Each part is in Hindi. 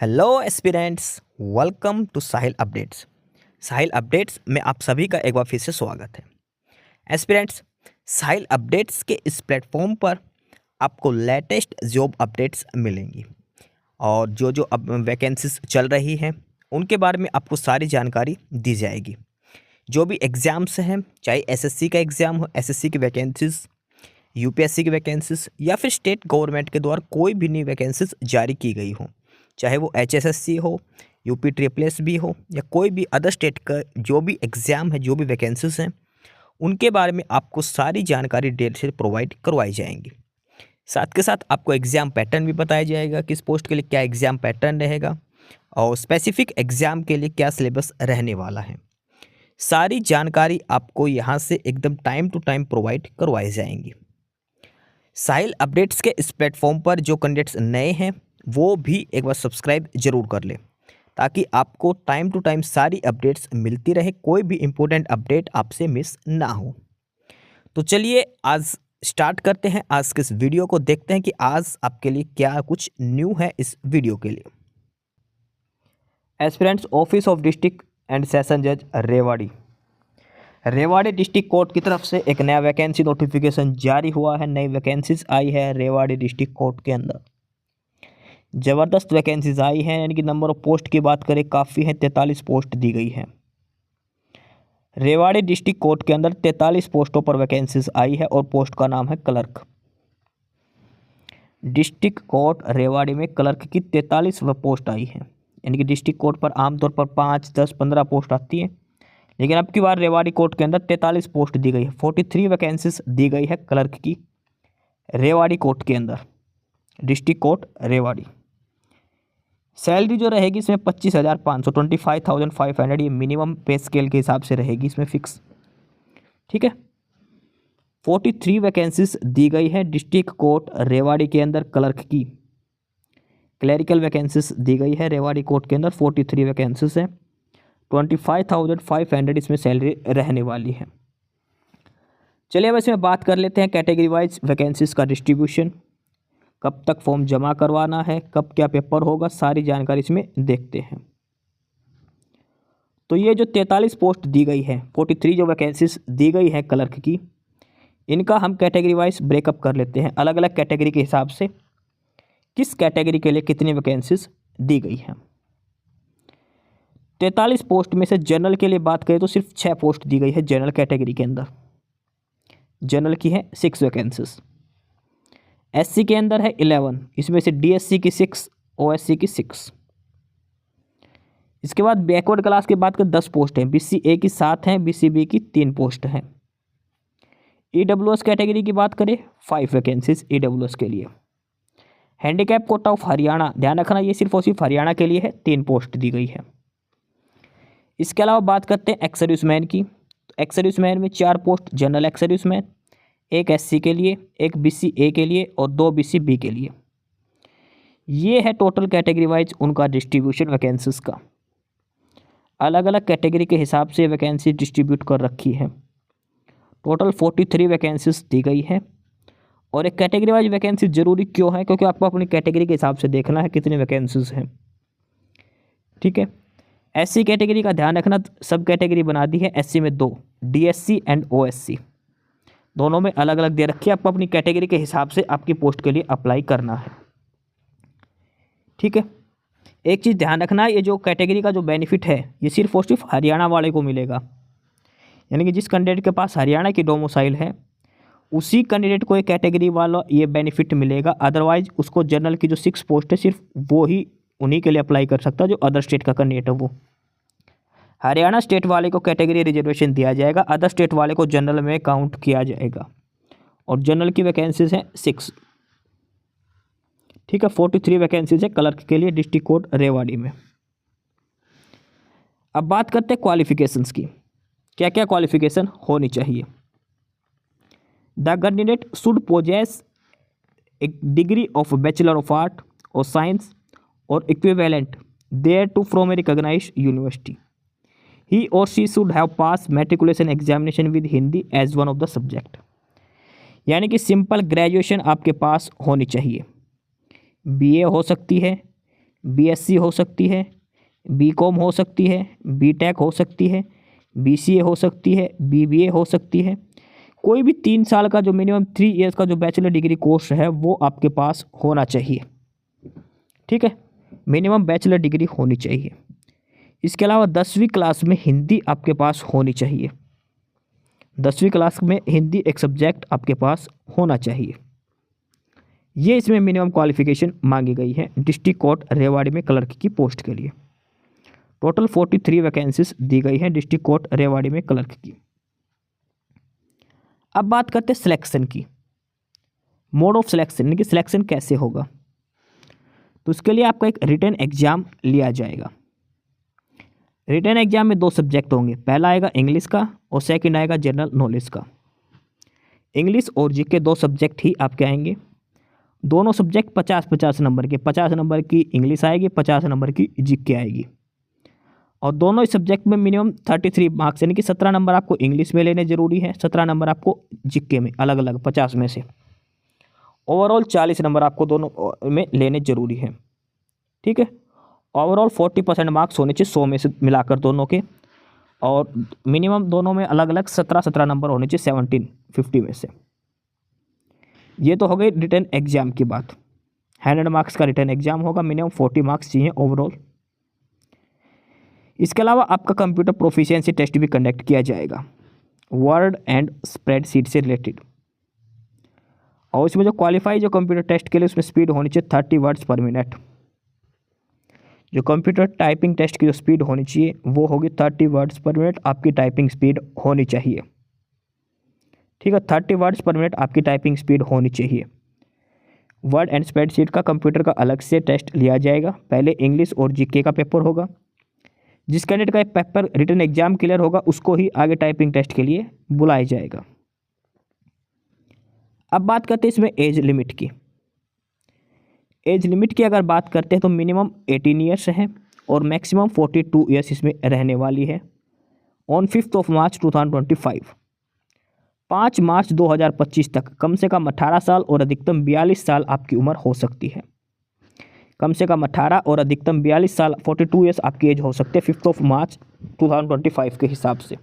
Hello aspirants, welcome to Sahil updates. Sahil updates में आप सभी का एक बार फिर से स्वागत है। एस्पिरेंट्स, साहिल अपडेट्स के इस प्लेटफॉर्म पर आपको लेटेस्ट जॉब अपडेट्स मिलेंगी और जो जो अब वैकेंसीज चल रही हैं उनके बारे में आपको सारी जानकारी दी जाएगी। जो भी एग्ज़ाम्स हैं, चाहे एसएससी का एग्ज़ाम हो, एसएससी की वैकेंसीज, यूपीएससी की वैकेंसीज या फिर स्टेट गवर्नमेंट के द्वारा कोई भी नई वैकेंसीज जारी की गई हो, चाहे वो एचएसएससी हो, यूपी ट्रिपल भी हो या कोई भी अदर स्टेट का जो भी एग्ज़ाम है, जो भी वैकेंसीज हैं, उनके बारे में आपको सारी जानकारी डेट से प्रोवाइड करवाई जाएंगी। साथ के साथ आपको एग्ज़ाम पैटर्न भी बताया जाएगा, किस पोस्ट के लिए क्या एग्ज़ाम पैटर्न रहेगा और स्पेसिफिक एग्ज़ाम के लिए क्या सिलेबस रहने वाला है। सारी जानकारी आपको यहाँ से एकदम टाइम टू टाइम प्रोवाइड करवाई जाएंगी। साहिल अपडेट्स के इस प्लेटफॉर्म पर जो कैंडिडेट्स नए हैं वो भी एक बार सब्सक्राइब जरूर कर लें ताकि आपको टाइम टू टाइम सारी अपडेट्स मिलती रहे, कोई भी इम्पोर्टेंट अपडेट आपसे मिस ना हो। तो चलिए आज स्टार्ट करते हैं आज के इस वीडियो को, देखते हैं कि आज आपके लिए क्या कुछ न्यू है इस वीडियो के लिए। Aspirants, office of district and session जज रेवाड़ी डिस्ट्रिक्ट कोर्ट की तरफ से एक नया वैकेंसी नोटिफिकेशन जारी हुआ है। नई वैकेंसीज आई है रेवाड़ी डिस्ट्रिक्ट कोर्ट के अंदर। ज़बरदस्त वैकेंसीज आई हैं, यानी कि नंबर ऑफ पोस्ट की बात करें काफ़ी है, 43 पोस्ट दी गई है। रेवाड़ी डिस्ट्रिक्ट कोर्ट के अंदर 43 पोस्टों पर वैकेंसीज आई है और पोस्ट का नाम है क्लर्क। डिस्ट्रिक्ट कोर्ट रेवाड़ी में क्लर्क की 43 पोस्ट आई है, यानी कि डिस्ट्रिक्ट कोर्ट पर आमतौर पर 5, 10, 15 पोस्ट आती है, लेकिन अब की बार रेवाड़ी कोर्ट के अंदर 43 पोस्ट दी गई है। 43 वैकेंसीज दी गई है क्लर्क की रेवाड़ी कोर्ट के अंदर, डिस्ट्रिक्ट कोर्ट रेवाड़ी। सैलरी जो रहेगी इसमें 25,500 25,500 ये मिनिमम पे स्केल के हिसाब से रहेगी इसमें फिक्स। ठीक है, 43 वैकेंसीज दी गई है डिस्ट्रिक्ट कोर्ट रेवाड़ी के अंदर क्लर्क की। क्लरिकल वैकेंसीज दी गई है रेवाड़ी कोर्ट के अंदर, 43 वैकेंसीज है, 25,500 इसमें सैलरी रहने वाली है। चलिए अब इसमें बात कर लेते हैं कैटेगरी वाइज वैकेंसीज का डिस्ट्रीब्यूशन, कब तक फॉर्म जमा करवाना है, कब क्या पेपर होगा, सारी जानकारी इसमें देखते हैं। तो ये जो 43 पोस्ट दी गई है, 43 जो वैकेंसीज दी गई है क्लर्क की, इनका हम कैटेगरी वाइज ब्रेकअप कर लेते हैं। अलग अलग कैटेगरी के हिसाब से किस कैटेगरी के लिए कितनी वैकेंसीज दी गई हैं। 43 पोस्ट में से जनरल के लिए बात करें तो सिर्फ 6 पोस्ट दी गई है जनरल कैटेगरी के अंदर। जनरल की है 6 वैकेंसीज। एससी के अंदर है 11, इसमें से डीएससी की 6, ओएससी की 6। इसके बाद बैकवर्ड क्लास की बात करें 10 पोस्ट हैं, बीसीए की 7 हैं, बीसीबी की 3 पोस्ट हैं। ईडब्ल्यूएस कैटेगरी की बात करें 5 वैकेंसीज ईडब्ल्यूएस के लिए। हैंडीकैप कोटा ऑफ हरियाणा, ध्यान रखना ये सिर्फ और सिर्फ हरियाणा के लिए है, 3 पोस्ट दी गई है। इसके अलावा बात करते हैं एक्स सर्विसमैन की। एक्स सर्विसमैन में 4 post general ex serviceman, 1 SC के लिए, 1 बीसीए के लिए और 2 बीसीबी के लिए। ये है टोटल कैटेगरी वाइज उनका डिस्ट्रीब्यूशन वैकेंसीज का। अलग अलग कैटेगरी के हिसाब से वैकेंसी डिस्ट्रीब्यूट कर रखी है। टोटल 43 वैकेंसीज दी गई है। और एक कैटेगरी वाइज वैकेंसी जरूरी क्यों है, क्योंकि आपको अपनी कैटेगरी के हिसाब से देखना है कितनी वैकेंसीज हैं। ठीक है, एससी कैटेगरी का ध्यान रखना, सब कैटेगरी बना दी है। एससी में 2, डीएससी एंड ओएससी, दोनों में अलग अलग दे रखी है। आपको अपनी कैटेगरी के हिसाब से आपकी पोस्ट के लिए अप्लाई करना है। ठीक है, एक चीज़ ध्यान रखना, ये जो कैटेगरी का जो बेनिफिट है ये सिर्फ और सिर्फ हरियाणा वाले को मिलेगा, यानी कि जिस कैंडिडेट के पास हरियाणा की डोमिसाइल है उसी कैंडिडेट को ये कैटेगरी वाला ये बेनिफिट मिलेगा। अदरवाइज उसको जनरल की जो 6 पोस्ट है सिर्फ वो ही उन्हीं के लिए अप्लाई कर सकता है जो अदर स्टेट का कैंडिडेट है वो। हरियाणा स्टेट वाले को कैटेगरी रिजर्वेशन दिया जाएगा, अदर स्टेट वाले को जनरल में काउंट किया जाएगा। और जनरल की वैकेंसीज हैं 6। ठीक है, 43 वैकेंसीज है क्लर्क के लिए डिस्ट्रिक्ट कोर्ट रेवाड़ी में। अब बात करते हैं क्वालिफिकेशंस की, क्या क्या क्वालिफिकेशन होनी चाहिए। The candidate should possess a degree of bachelor of art or science or equivalent thereto from a recognised university. He or she should have passed matriculation examination with Hindi as one of the subject। यानी कि सिंपल ग्रेजुएशन आपके पास होनी चाहिए। बीए हो सकती है, बीएससी हो सकती है, बीकॉम हो सकती है, बीटेक हो सकती है, बीसीए हो सकती है, बीबीए हो सकती है। कोई भी 3 साल का जो मिनिमम 3 ईयर्स का जो बैचलर डिग्री कोर्स है वो आपके पास होना चाहिए। ठीक है, मिनिमम बैचलर डिग्री होनी चाहिए। इसके अलावा 10वीं क्लास में हिंदी आपके पास होनी चाहिए। 10वीं क्लास में हिंदी एक सब्जेक्ट आपके पास होना चाहिए। ये इसमें मिनिमम क्वालिफिकेशन मांगी गई है डिस्ट्रिक्ट कोर्ट रेवाड़ी में क्लर्क की पोस्ट के लिए। टोटल 43 वैकेंसीज दी गई हैं डिस्ट्रिक्ट कोर्ट रेवाड़ी में क्लर्क की। अब बात करते हैं सिलेक्शन की, मोड ऑफ सिलेक्शन, यानी कि सिलेक्शन कैसे होगा। तो उसके लिए आपका एक रिटन एग्जाम लिया जाएगा। रिटन एग्जाम में 2 सब्जेक्ट होंगे, पहला आएगा इंग्लिश का और सेकंड आएगा जनरल नॉलेज का। इंग्लिश और जीके 2 सब्जेक्ट ही आपके आएंगे। दोनों सब्जेक्ट 50-50 नंबर के, 50 नंबर की इंग्लिश आएगी, 50 नंबर की जीके आएगी। और दोनों सब्जेक्ट में मिनिमम 33 मार्क्स, यानी कि 17 नंबर आपको इंग्लिश में लेने जरूरी है, 17 नंबर आपको जीके में, अलग अलग 50 में से। ओवरऑल 40 नंबर आपको दोनों में लेने जरूरी है। ठीक है, ओवरऑल 40% मार्क्स होने चाहिए 100 में से मिलाकर दोनों के, और मिनिमम दोनों में अलग अलग 17-17 नंबर होने चाहिए 17-50 में से। ये तो हो गई रिटन एग्जाम की बात। 100 मार्क्स का रिटन एग्जाम होगा, मिनिमम 40 मार्क्स चाहिए ओवरऑल। इसके अलावा आपका कंप्यूटर प्रोफिशिएंसी टेस्ट भी कंडक्ट किया जाएगा, वर्ड एंड स्प्रेडशीट से रिलेटेड। और इसमें जो क्वालिफाई जो कंप्यूटर टेस्ट के लिए उसमें स्पीड होनी चाहिए 30 वर्ड्स पर मिनट। जो कंप्यूटर टाइपिंग टेस्ट की जो स्पीड होनी चाहिए वो होगी 30 वर्ड्स पर मिनट, आपकी टाइपिंग स्पीड होनी चाहिए। ठीक है, 30 वर्ड्स पर मिनट आपकी टाइपिंग स्पीड होनी चाहिए। वर्ड एंड स्प्रेडशीट का कंप्यूटर का अलग से टेस्ट लिया जाएगा। पहले इंग्लिश और जीके का पेपर होगा। जिस कैंडिडेट का एक पेपर रिटन एग्जाम क्लियर होगा उसको ही आगे टाइपिंग टेस्ट के लिए बुलाया जाएगा। अब बात करते हैं इसमें एज लिमिट की। एज लिमिट की अगर बात करते हैं तो मिनिमम 18 ईयर्स है और मैक्सिमम 42 ईयर्स इसमें रहने वाली है। ऑन 5 मार्च 2025, 5 मार्च 2025 तक कम से कम 18 साल और अधिकतम 42 साल आपकी उम्र हो सकती है। कम से कम 18 और अधिकतम 42 साल, 42 ईयर्स आपकी एज हो सकती है 5 मार्च 2025 के हिसाब से।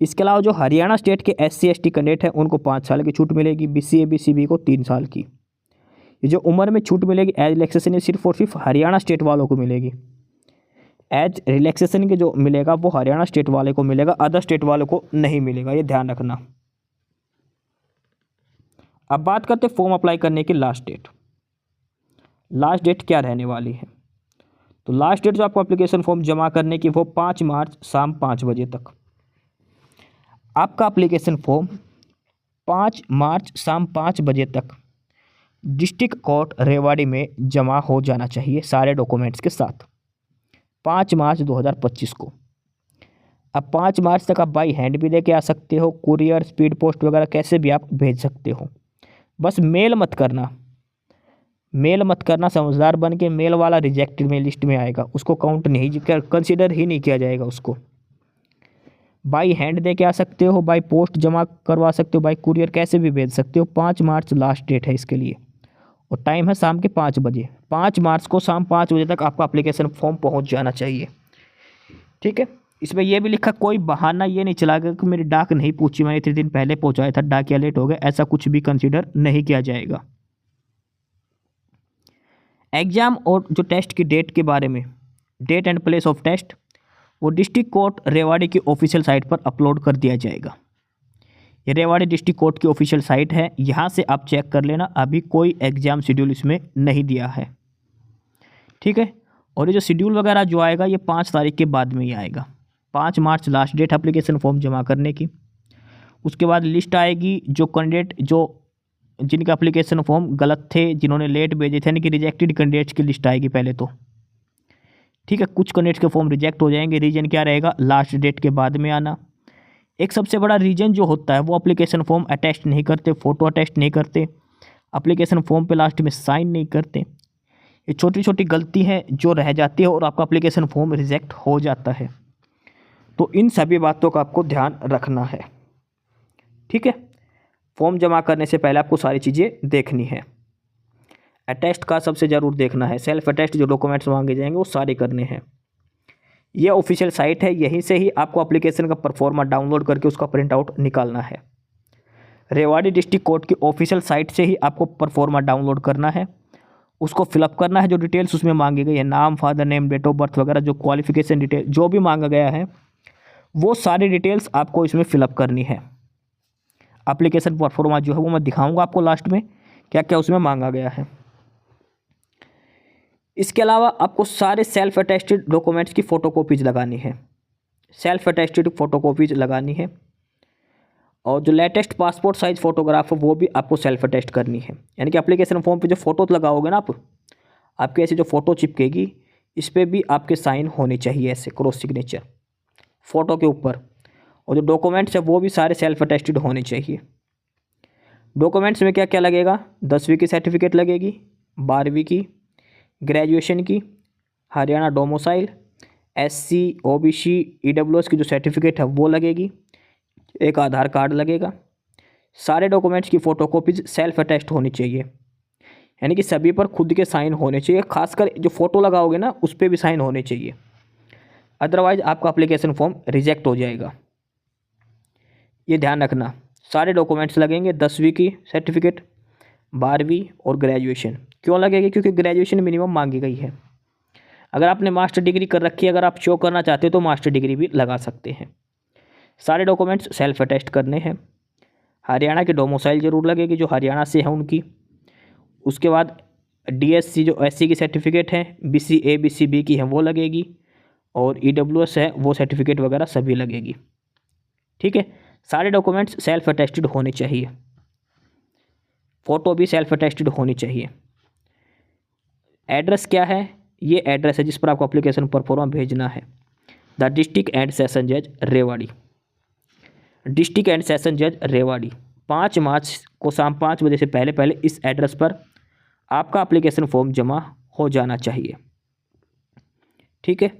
इसके अलावा जो हरियाणा स्टेट के SC/ST कैंडिडेट हैं उनको 5 साल की छूट मिलेगी, BCA BCB को 3 साल की। ये जो उम्र में छूट मिलेगी एज रिलैक्सेशन ये सिर्फ और सिर्फ हरियाणा स्टेट वालों को मिलेगी। एज रिलैक्सेशन के जो मिलेगा वो हरियाणा स्टेट वाले को मिलेगा, अदर स्टेट वालों को नहीं मिलेगा, ये ध्यान रखना। अब बात करते हैं फॉर्म अप्लाई करने की लास्ट डेट। लास्ट डेट क्या रहने वाली है? तो लास्ट डेट जो आपको एप्लीकेशन फॉर्म जमा करने की वो 5 मार्च शाम 5 बजे तक। आपका एप्लीकेशन फॉर्म 5 मार्च शाम 5 बजे तक डिस्ट्रिक्ट कोर्ट रेवाड़ी में जमा हो जाना चाहिए सारे डॉक्यूमेंट्स के साथ, 5 मार्च 2025 को। अब 5 मार्च तक आप बाई हैंड भी लेके आ सकते हो, कुरियर, स्पीड पोस्ट वगैरह कैसे भी आप भेज सकते हो। बस मेल मत करना, मेल मत करना, समझदार बन के। मेल वाला रिजेक्टेड में लिस्ट में आएगा, उसको काउंट नहीं, कंसिडर ही नहीं किया जाएगा उसको। बाई हैंड दे के आ सकते हो, बाई पोस्ट जमा करवा सकते हो, बाई कुरियर कैसे भी भेज सकते हो। 5 मार्च लास्ट डेट है इसके लिए और टाइम है शाम के 5 बजे। 5 मार्च को शाम 5 बजे तक आपका एप्लीकेशन फॉर्म पहुंच जाना चाहिए। ठीक है, इसमें यह भी लिखा कोई बहाना ये नहीं चलाएगा कि मेरी डाक नहीं पूछी, मैंने 3 दिन पहले पहुंचाया था, डाक या लेट हो गया, ऐसा कुछ भी कंसिडर नहीं किया जाएगा। एग्जाम और जो टेस्ट की डेट के बारे में, date and place of test वो डिस्ट्रिक्ट कोर्ट रेवाड़ी की ऑफिशियल साइट पर अपलोड कर दिया जाएगा। ये रेवाड़ी डिस्ट्रिक्ट कोर्ट की ऑफिशियल साइट है, यहाँ से आप चेक कर लेना, अभी कोई एग्जाम शेड्यूल इसमें नहीं दिया है। ठीक है, और ये जो शेड्यूल वगैरह जो आएगा ये 5 तारीख के बाद में ही आएगा। 5 मार्च लास्ट डेट एप्लीकेशन फॉर्म जमा करने की। उसके बाद लिस्ट आएगी जो कैंडिडेट जो जिनके एप्लीकेशन फॉर्म गलत थे, जिन्होंने लेट भेजे थे, यानी कि रिजेक्टेड कैंडिडेट्स की लिस्ट आएगी पहले तो। ठीक है, कुछ कैंडिडेट्स के फॉर्म रिजेक्ट हो जाएंगे, रीजन क्या रहेगा, लास्ट डेट के बाद में आना। एक सबसे बड़ा रीजन जो होता है वो एप्लीकेशन फॉर्म अटैच नहीं करते, फ़ोटो अटैच नहीं करते, एप्लीकेशन फॉर्म पे लास्ट में साइन नहीं करते। ये छोटी छोटी गलती है जो रह जाती है और आपका एप्लीकेशन फॉर्म रिजेक्ट हो जाता है। तो इन सभी बातों का आपको ध्यान रखना है। ठीक है, फॉर्म जमा करने से पहले आपको सारी चीज़ें देखनी है। अटेस्ट का सबसे ज़रूर देखना है। सेल्फ अटेस्ट जो डॉक्यूमेंट्स मांगे जाएंगे वो सारे करने हैं। ये ऑफिशियल साइट है, यहीं से ही आपको एप्लीकेशन का परफॉर्मा डाउनलोड करके उसका प्रिंट आउट निकालना है। रेवाड़ी डिस्ट्रिक्ट कोर्ट की ऑफिशियल साइट से ही आपको परफॉर्मा डाउनलोड करना है, उसको फिलअप करना है। जो डिटेल्स उसमें मांगी गई है, नाम, father name, date of birth वगैरह, जो क्वालिफिकेशन डिटेल जो भी मांगा गया है वो सारी डिटेल्स आपको इसमें फिलअप करनी है। एप्लीकेशन परफॉर्मा जो है वो मैं दिखाऊंगा आपको लास्ट में क्या क्या उसमें मांगा गया है। इसके अलावा आपको सारे सेल्फ अटेस्टेड डॉक्यूमेंट्स की फ़ोटोकॉपीज लगानी है, सेल्फ अटेस्टेड फ़ोटोकॉपीज लगानी है। और जो लेटेस्ट पासपोर्ट साइज़ फ़ोटोग्राफ है वो भी आपको सेल्फ अटेस्ट करनी है। यानी कि एप्लीकेशन फॉर्म पे जो फ़ोटो लगाओगे ना आपके ऐसे जो फ़ोटो चिपकेगी इस पर भी आपके साइन होने चाहिए, ऐसे क्रॉस सिग्नेचर फ़ोटो के ऊपर। और जो डॉक्यूमेंट्स है वो भी सारे सेल्फ अटेस्टेड होने चाहिए। डॉक्यूमेंट्स में क्या क्या लगेगा, 10वीं की सर्टिफिकेट लगेगी, 12वीं की, ग्रेजुएशन की, Haryana domicile, SC OBC EWS की जो सर्टिफिकेट है वो लगेगी, एक आधार कार्ड लगेगा। सारे डॉक्यूमेंट्स की फ़ोटोकॉपीज सेल्फ अटेस्ट होनी चाहिए, यानी कि सभी पर खुद के साइन होने चाहिए। खासकर जो फ़ोटो लगाओगे ना उस पर भी साइन होने चाहिए, अदरवाइज़ आपका एप्लीकेशन फॉर्म रिजेक्ट हो जाएगा। ये ध्यान रखना। सारे डॉक्यूमेंट्स लगेंगे, 10वीं की सर्टिफिकेट, 12वीं और ग्रेजुएशन। क्यों लगेगी, क्योंकि ग्रेजुएशन मिनिमम मांगी गई है। अगर आपने मास्टर डिग्री कर रखी है, अगर आप शो करना चाहते हो तो मास्टर डिग्री भी लगा सकते हैं। सारे डॉक्यूमेंट्स सेल्फ अटेस्ट करने हैं। हरियाणा की डोमिसाइल जरूर लगेगी, जो हरियाणा से है उनकी। उसके बाद DSC जो SC की सर्टिफिकेट है, BCA BCB की है वो लगेगी, और EWS है वो सर्टिफिकेट वगैरह सभी लगेगी। ठीक है, सारे डॉक्यूमेंट्स सेल्फ अटेस्टेड होने चाहिए, फ़ोटो भी सेल्फ अटेस्टेड होनी चाहिए। एड्रेस क्या है, ये एड्रेस है जिस पर आपको एप्लीकेशन परफॉर्मा भेजना है। द डिस्ट्रिक्ट एंड सेशन जज रेवाड़ी, डिस्ट्रिक्ट एंड सेशन जज रेवाड़ी। 5 मार्च को शाम 5 बजे से पहले पहले इस एड्रेस पर आपका एप्लीकेशन फॉर्म जमा हो जाना चाहिए। ठीक है,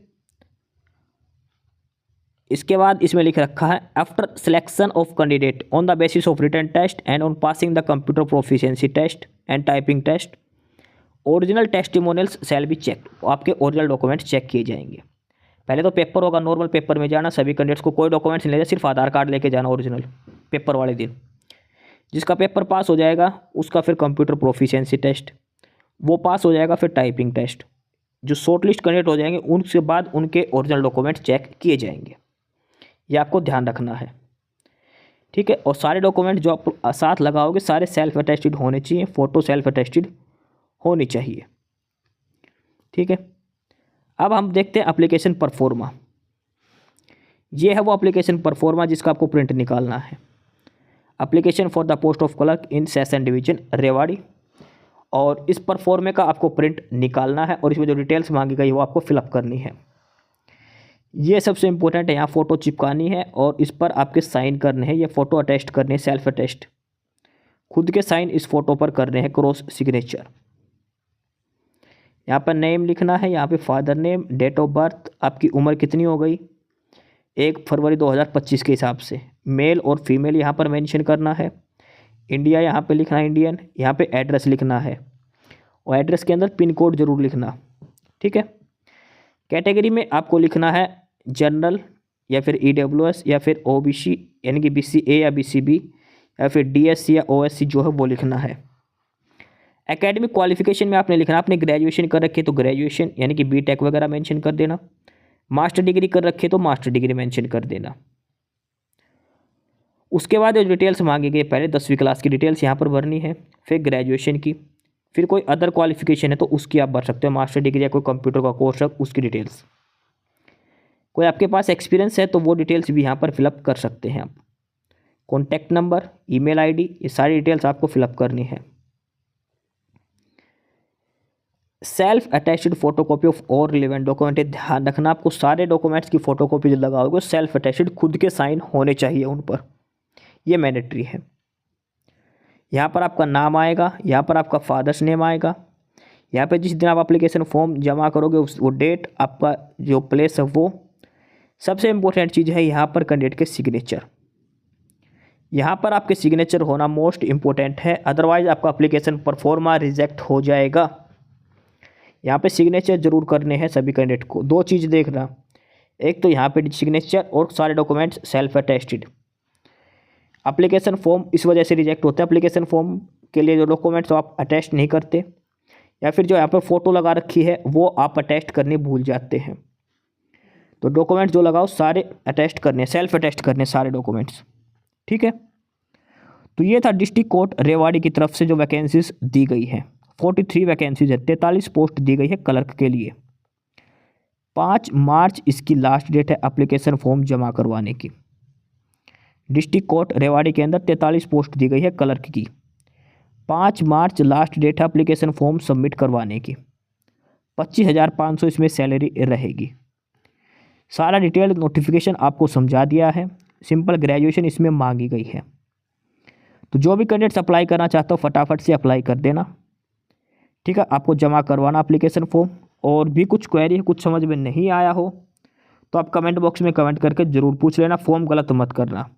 इसके बाद इसमें लिख रखा है, after selection of candidate on the basis of written test and on passing the computer proficiency test and typing test, original testimonials shall be check. आपके ओरिजिनल डॉक्यूमेंट चेक किए जाएंगे। पहले तो पेपर होगा, नॉर्मल पेपर में जाना, सभी कैंडिडेट्स को कोई डॉक्यूमेंट्स नहीं लेना, सिर्फ आधार कार्ड लेके जाना ओरिजिनल पेपर वाले दिन। जिसका पेपर पास हो जाएगा उसका फिर कंप्यूटर प्रोफिशिएंसी टेस्ट, वो पास हो जाएगा, फिर टाइपिंग टेस्ट। जो शॉर्टलिस्ट कैंडिडेट हो जाएंगे उनके बाद उनके ओरिजिनल डॉक्यूमेंट्स चेक किए जाएंगे। ये आपको ध्यान रखना है। ठीक है, और सारे डॉक्यूमेंट जो आप साथ लगाओगे सारे सेल्फ अटेस्टेड होने चाहिए, फ़ोटो सेल्फ अटेस्टेड होनी चाहिए। ठीक है, अब हम देखते हैं एप्लीकेशन परफॉर्मा। ये है वो एप्लीकेशन परफॉर्मा जिसका आपको प्रिंट निकालना है। Application for the post of clerk in session division Rewari, और इस परफॉर्मे का आपको प्रिंट निकालना है और इसमें जो डिटेल्स मांगी गई वो आपको फिलअप करनी है। ये सबसे इंपॉर्टेंट है, यहाँ फ़ोटो चिपकानी है और इस पर आपके साइन करने हैं। ये फ़ोटो अटेस्ट करने हैं, सेल्फ अटेस्ट, खुद के साइन इस फोटो पर करने हैं, क्रॉस सिग्नेचर। यहाँ पर नेम लिखना है, यहाँ पे father name, date of birth, आपकी उम्र कितनी हो गई 1 फरवरी 2025 के हिसाब से, मेल और फीमेल यहाँ पर मेंशन करना है। इंडिया यहाँ पे लिखना है इंडियन, यहाँ पे एड्रेस लिखना है और एड्रेस के अंदर पिन कोड जरूर लिखना। ठीक है, कैटेगरी में आपको लिखना है जनरल या फिर EWS या फिर OBC यानी कि BCA या BCB या फिर DSC या OSC जो है वो लिखना है। एकेडमिक क्वालिफिकेशन में आपने लिखना, आपने ग्रेजुएशन कर रखी है तो ग्रेजुएशन यानी कि BTech वगैरह मेंशन कर देना, मास्टर डिग्री कर रखी है तो मास्टर डिग्री मेंशन कर देना। उसके बाद जो डिटेल्स मांगी गई, पहले 10वीं क्लास की डिटेल्स यहाँ पर भरनी है, फिर ग्रेजुएशन की, फिर कोई अदर क्वालिफिकेशन है तो उसकी आप भर सकते हो, मास्टर डिग्री या कोई कंप्यूटर का कोर्स है उसकी डिटेल्स। कोई आपके पास एक्सपीरियंस है तो वो डिटेल्स भी यहाँ पर फिलअप कर सकते हैं आप। कॉन्टैक्ट नंबर, ईमेल आईडी, ये सारी डिटेल्स आपको फिलअप करनी है। Self attached photocopy of all relevant document, ध्यान रखना आपको सारे डॉक्यूमेंट्स की फोटोकॉपी जो लगाओगे सेल्फ अटैच्ड खुद के साइन होने चाहिए उन पर, ये मैंडेटरी है। यहाँ पर आपका नाम आएगा, यहाँ पर आपका फादर्स नेम आएगा, यहाँ पे जिस दिन आप एप्लीकेशन फॉर्म जमा करोगे वो डेट, आपका जो प्लेस है वो। सबसे इम्पोर्टेंट चीज़ है यहाँ पर कैंडिडेट के सिग्नेचर, यहाँ पर आपके सिग्नेचर होना मोस्ट इम्पोर्टेंट है, अदरवाइज आपका एप्लीकेशन परफॉर्मा रिजेक्ट हो जाएगा। यहाँ पे सिग्नेचर जरूर करने हैं सभी कैंडिडेट को। दो चीज़ देखना, एक तो यहाँ पे सिग्नेचर और सारे documents self attested. Application form इस वजह से रिजेक्ट होता है, एप्लीकेशन फॉर्म के लिए जो डॉक्यूमेंट्स आप अटेस्ट नहीं करते, या फिर जो यहाँ पर फ़ोटो लगा रखी है वो आप अटेस्ट करने भूल जाते हैं। तो डॉक्यूमेंट्स जो लगाओ सारे अटेस्ट करने, सेल्फ अटेस्ट करने सारे डॉक्यूमेंट्स, ठीक है। तो ये था डिस्ट्रिक्ट कोर्ट रेवाड़ी की तरफ से जो वैकेंसीज दी गई है। 43 वैकेंसीज है, 43 पोस्ट दी गई है क्लर्क के लिए। 5 मार्च इसकी लास्ट डेट है एप्लीकेशन फॉर्म जमा करवाने की। डिस्ट्रिक्ट कोर्ट रेवाड़ी के अंदर 43 पोस्ट दी गई है क्लर्क की। 5 मार्च लास्ट डेट है एप्लीकेशन फॉर्म सबमिट करवाने की। 25,500 इसमें सैलरी रहेगी। सारा डिटेल नोटिफिकेशन आपको समझा दिया है। सिंपल ग्रेजुएशन इसमें मांगी गई है। तो जो भी कैंडिडेट्स अप्लाई करना चाहता हो फटाफट से अप्लाई कर देना, ठीक है। आपको जमा करवाना एप्लीकेशन फॉर्म। और भी कुछ क्वेरी है, कुछ समझ में नहीं आया हो तो आप कमेंट बॉक्स में कमेंट करके ज़रूर पूछ लेना। फॉर्म गलत मत करना,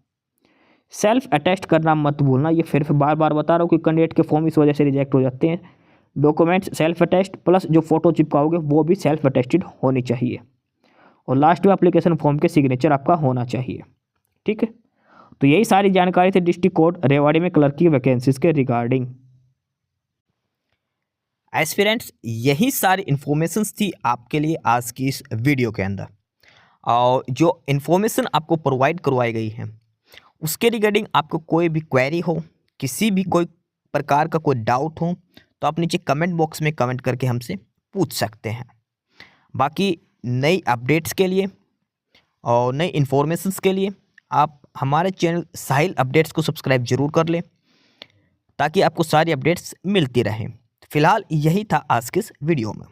सेल्फ अटेस्ट करना मत भूलना। ये फिर बार बार बता रहा हूँ कि कैंडिडेट के फॉर्म इस वजह से रिजेक्ट हो जाते हैं। डॉक्यूमेंट्स सेल्फ अटेस्ट प्लस जो फोटो चिपकाओगे वो भी सेल्फ अटेस्टेड होनी चाहिए, और लास्ट में एप्लीकेशन फॉर्म के सिग्नेचर आपका होना चाहिए, ठीक है। तो यही सारी जानकारी थी डिस्ट्रिक्ट कोर्ट रेवाड़ी में क्लर्क की वैकेंसीज के रिगार्डिंग। एस्पिरेंट्स, यही सारी इन्फॉर्मेशंस थी आपके लिए आज की इस वीडियो के अंदर। और जो इन्फॉर्मेशन आपको प्रोवाइड करवाई गई है उसके रिगार्डिंग आपको कोई भी क्वेरी हो, किसी भी कोई प्रकार का कोई डाउट हो तो आप नीचे कमेंट बॉक्स में कमेंट करके हमसे पूछ सकते हैं। बाकी नई अपडेट्स के लिए और नई इन्फॉर्मेशंस के लिए आप हमारे चैनल साहिल अपडेट्स को सब्सक्राइब जरूर कर लें ताकि आपको सारी अपडेट्स मिलती रहें। फिलहाल यही था आज के इस वीडियो में।